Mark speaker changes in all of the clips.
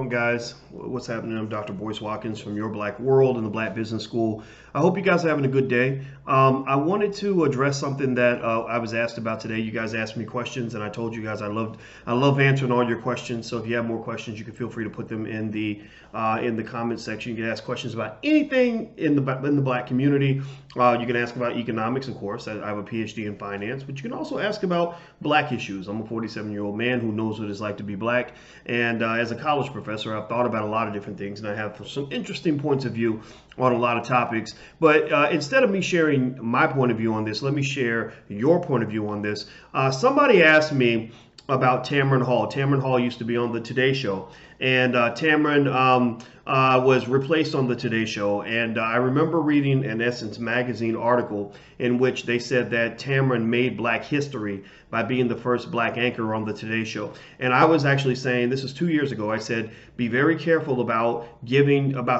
Speaker 1: Guys, what's happening? I'm Dr. Boyce Watkins from Your Black World and the Black Business School. I hope you guys are having a good day. I wanted to address something that I was asked about today. You guys asked me questions, and I told you guys I love answering all your questions. So if you have more questions, you can feel free to put them in the comment section. You can ask questions about anything in the Black community. You can ask about economics, of course. I have a PhD in finance, but you can also ask about Black issues. I'm a 47-year-old man who knows what it's like to be Black, and as a college professor, I've thought about a lot of different things, and I have some interesting points of view on a lot of topics. But instead of me sharing my point of view on this, let me share your point of view on this. Somebody asked me about Tamron Hall. Tamron Hall used to be on the Today Show, and Tamron was replaced on the Today Show. And I remember reading an Essence magazine article in which they said that Tamron made Black history by being the first Black anchor on the Today Show. And I was actually saying, this is 2 years ago, I said, be very careful about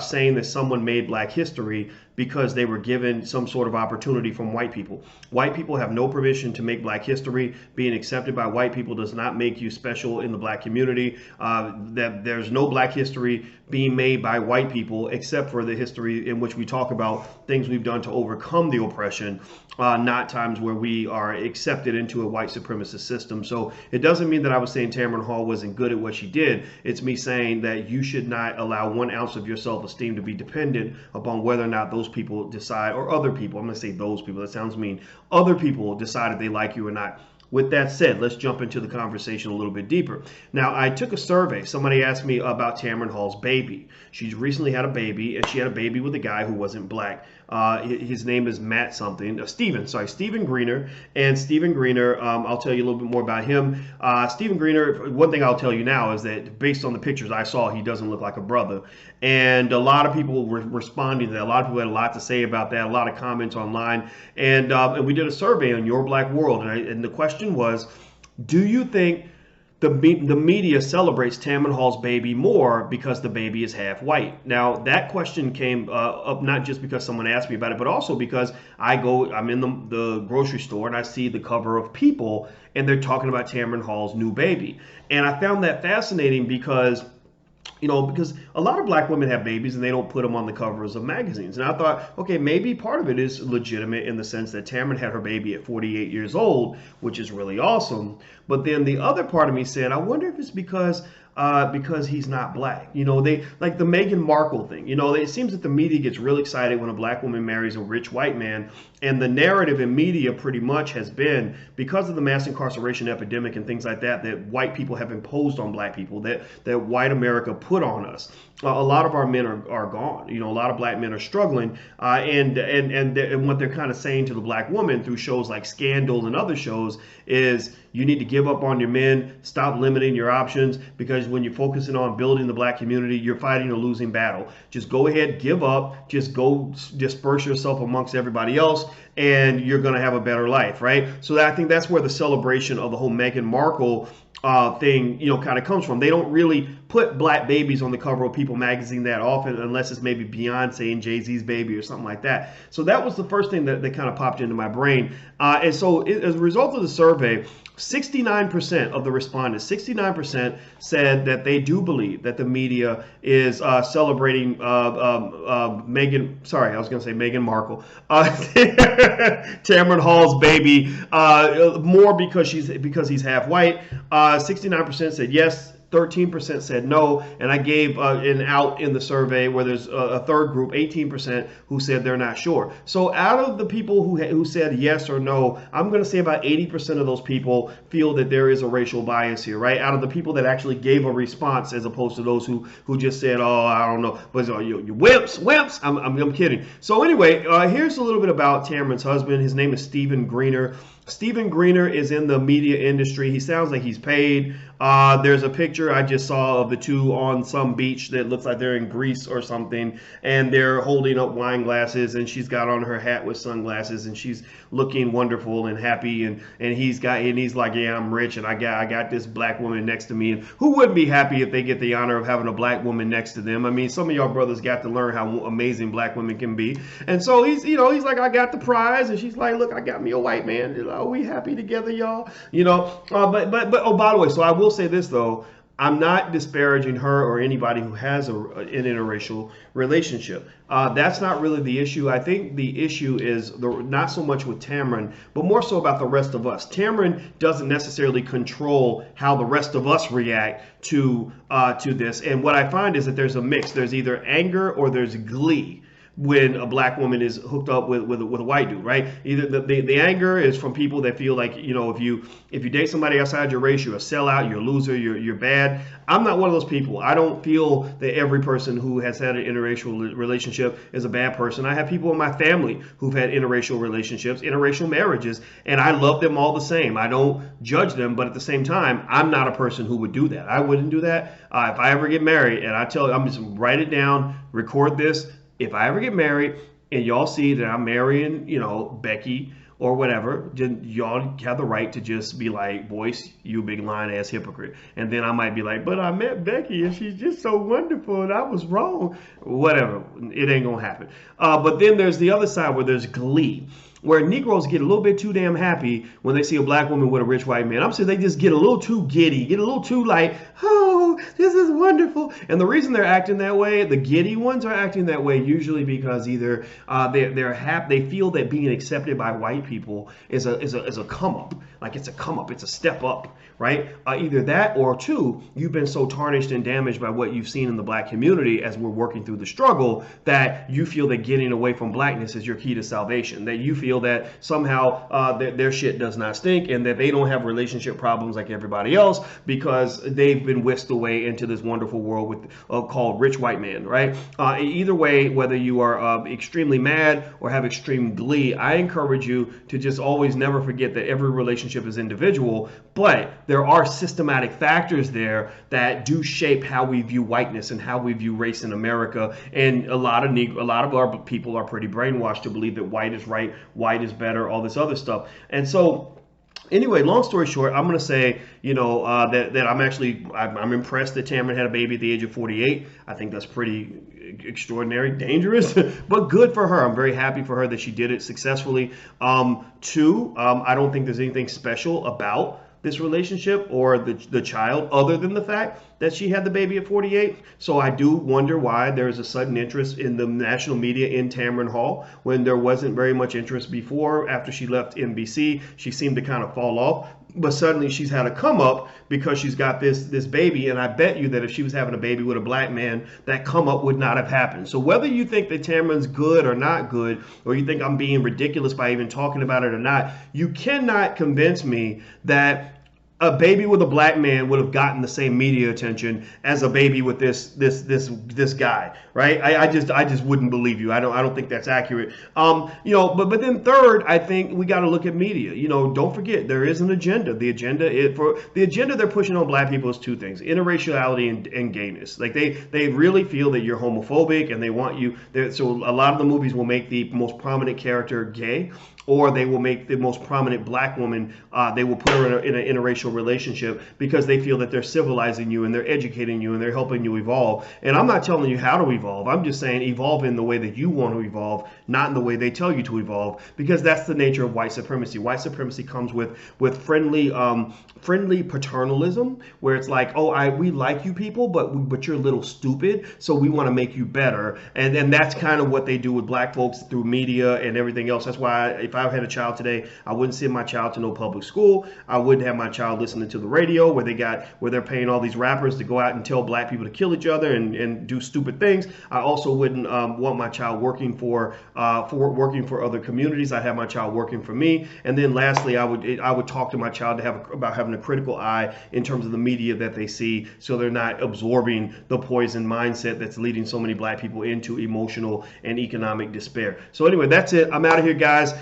Speaker 1: saying that someone made Black history because they were given some sort of opportunity from white people. White people have no permission to make Black history. Being accepted by white people does not make you special in the Black community. That there's no Black history being made by white people except for the history in which we talk about things we've done to overcome the oppression, not times where we are accepted into a white supremacist system. So it doesn't mean that I was saying Tamron Hall wasn't good at what she did. It's me saying that you should not allow 1 ounce of your self-esteem to be dependent upon whether or not those people decide, or other people, I'm going to say those people, that sounds mean, other people decided they like you or not. With that said, let's jump into the conversation a little bit deeper. Now, I took a survey. Somebody asked me about Tamron Hall's baby. She's recently had a baby, and she had a baby with a guy who wasn't Black. His name is Matt something. Stephen Greener. And Stephen Greener, I'll tell you a little bit more about him. Stephen Greener, one thing I'll tell you now is that based on the pictures I saw, he doesn't look like a brother. And a lot of people were responding to that. A lot of people had a lot to say about that, a lot of comments online. And we did a survey on Your Black World. And the question was, do you think the media celebrates Tamron Hall's baby more because the baby is half white? Now, that question came up not just because someone asked me about it, but also because I'm in the grocery store and I see the cover of People and they're talking about Tamron Hall's new baby. And I found that fascinating because a lot of Black women have babies and they don't put them on the covers of magazines. And I thought, okay, maybe part of it is legitimate in the sense that Tamron had her baby at 48 years old, which is really awesome. But then the other part of me said, I wonder if it's because he's not Black. They like the Meghan Markle thing. It seems that the media gets real excited when a Black woman marries a rich white man. And the narrative in media pretty much has been, because of the mass incarceration epidemic and things like that, that white people have imposed on Black people, that white America put on us. A lot of our men are gone. A lot of Black men are struggling. And what they're kind of saying to the Black woman through shows like Scandal and other shows is, you need to give up on your men, stop limiting your options, because when you're focusing on building the Black community, you're fighting a losing battle. Just go ahead, give up, just go disperse yourself amongst everybody else, and you're going to have a better life, right? So I think that's where the celebration of the whole Meghan Markle thing, kind of comes from. They don't really put Black babies on the cover of People magazine that often, unless it's maybe Beyonce and Jay-Z's baby or something like that. So that was the first thing that kind of popped into my brain. And so as a result of the survey, 69% of the respondents, 69% said that they do believe that the media is celebrating Meghan Markle, Tamron Hall's baby, more because he's half white. 69% said yes. 13% said no, and I gave an out in the survey where there's a third group, 18%, who said they're not sure. So out of the people who said yes or no, I'm going to say about 80% of those people feel that there is a racial bias here, right? Out of the people that actually gave a response, as opposed to those who just said, oh, I don't know, but you wimps. I'm kidding. So anyway, here's a little bit about Tamron's husband. His name is Stephen Greener. Stephen Greener is in the media industry. He sounds like he's paid. There's a picture I just saw of the two on some beach that looks like they're in Greece or something, and they're holding up wine glasses, and she's got on her hat with sunglasses, and she's looking wonderful and happy, and he's like, yeah, I'm rich, and I got this Black woman next to me. And who wouldn't be happy if they get the honor of having a Black woman next to them? I mean, some of y'all brothers got to learn how amazing Black women can be. And so he's like, I got the prize, and she's like, look, I got me a white man. Are we happy together, y'all? But oh, by the way, so I will say this though. I'm not disparaging her or anybody who has an interracial relationship. That's not really the issue. I think the issue is not so much with Tamron, but more so about the rest of us. Tamron doesn't necessarily control how the rest of us react to this. And what I find is that there's a mix. There's either anger or there's glee when a black woman is hooked up with a white dude, right? Either the anger is from people that feel like, you know, if you date somebody outside your race, you're a sellout, you're a loser, you're bad. I'm not one of those people. I don't feel that every person who has had an interracial relationship is a bad person. I have people in my family who've had interracial relationships, interracial marriages, and I love them all the same. I don't judge them, but at the same time, I'm not a person who would do that. I wouldn't do that. If I ever get married, and I'm just write it down, record this. If I ever get married and y'all see that I'm marrying, you know, Becky or whatever, y'all have the right to just be like, Boyce, you big lying ass hypocrite. And then I might be like, but I met Becky and she's just so wonderful and I was wrong. Whatever. It ain't gonna happen. But then there's the other side where there's glee, where Negroes get a little bit too damn happy when they see a black woman with a rich white man. I'm saying they just get a little too giddy, get a little too like, oh, this is wonderful. And the reason they're acting that way, the giddy ones are acting that way usually because either they feel that being accepted by white people is a come up, like it's a come up, it's a step up, right? Either that or two, you've been so tarnished and damaged by what you've seen in the black community as we're working through the struggle that you feel that getting away from blackness is your key to salvation, that you feel that somehow their shit does not stink and that they don't have relationship problems like everybody else because they've been whisked away into this wonderful world with called rich white man, right? Either way, whether you are extremely mad or have extreme glee, I encourage you to just always never forget that every relationship is individual, but there are systematic factors there that do shape how we view whiteness and how we view race in America. And a lot of our people are pretty brainwashed to believe that white is right, white is better, all this other stuff. And so anyway, long story short, I'm going to say, you know, that I'm impressed that Tamron had a baby at the age of 48. I think that's pretty extraordinary, dangerous, but good for her. I'm very happy for her that she did it successfully. Two, I don't think there's anything special about this relationship or the child other than the fact that she had the baby at 48. So I do wonder why there's a sudden interest in the national media in Tamron Hall when there wasn't very much interest before. After she left NBC, she seemed to kind of fall off. But suddenly she's had a come up because she's got this baby. And I bet you that if she was having a baby with a black man, that come up would not have happened. So whether you think that Tamron's good or not good, or you think I'm being ridiculous by even talking about it or not, you cannot convince me that a baby with a black man would have gotten the same media attention as a baby with this guy, right? I just wouldn't believe you. I don't think that's accurate. You know, but then third, I think we got to look at media. You know, don't forget there is an agenda. The agenda they're pushing on black people is two things: interraciality and gayness. Like they really feel that you're homophobic and they want you. So a lot of the movies will make the most prominent character gay, or they will make the most prominent black woman, they will put her in an interracial relationship because they feel that they're civilizing you and they're educating you and they're helping you evolve. And I'm not telling you how to evolve. I'm just saying evolve in the way that you want to evolve, not in the way they tell you to evolve, because that's the nature of white supremacy. White supremacy comes with friendly paternalism, where it's like, oh, we like you people, but you're a little stupid, so we want to make you better. And that's kind of what they do with black folks through media and everything else. That's why if I had a child today, I wouldn't send my child to no public school. I wouldn't have my child listening to the radio where they're paying all these rappers to go out and tell black people to kill each other and do stupid things. I also wouldn't want my child working for other communities. I'd have my child working for me. And then lastly, I would talk to my child about having a critical eye in terms of the media that they see, so they're not absorbing the poison mindset that's leading so many black people into emotional and economic despair. So anyway, that's it. I'm out of here, guys.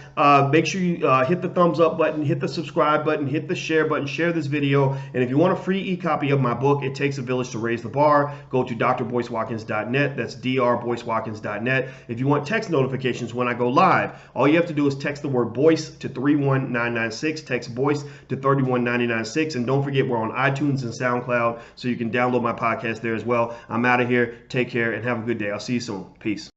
Speaker 1: Make sure you hit the thumbs up button, hit the subscribe button, hit the share button, share this video. And if you want a free e-copy of my book, It Takes a Village to Raise the Bar, go to drboycewatkins.net. That's drboycewatkins.net. If you want text notifications when I go live, all you have to do is text the word Boyce to 31996. Text Boyce to 31996. And don't forget, we're on iTunes and SoundCloud, so you can download my podcast there as well. I'm out of here. Take care and have a good day. I'll see you soon. Peace.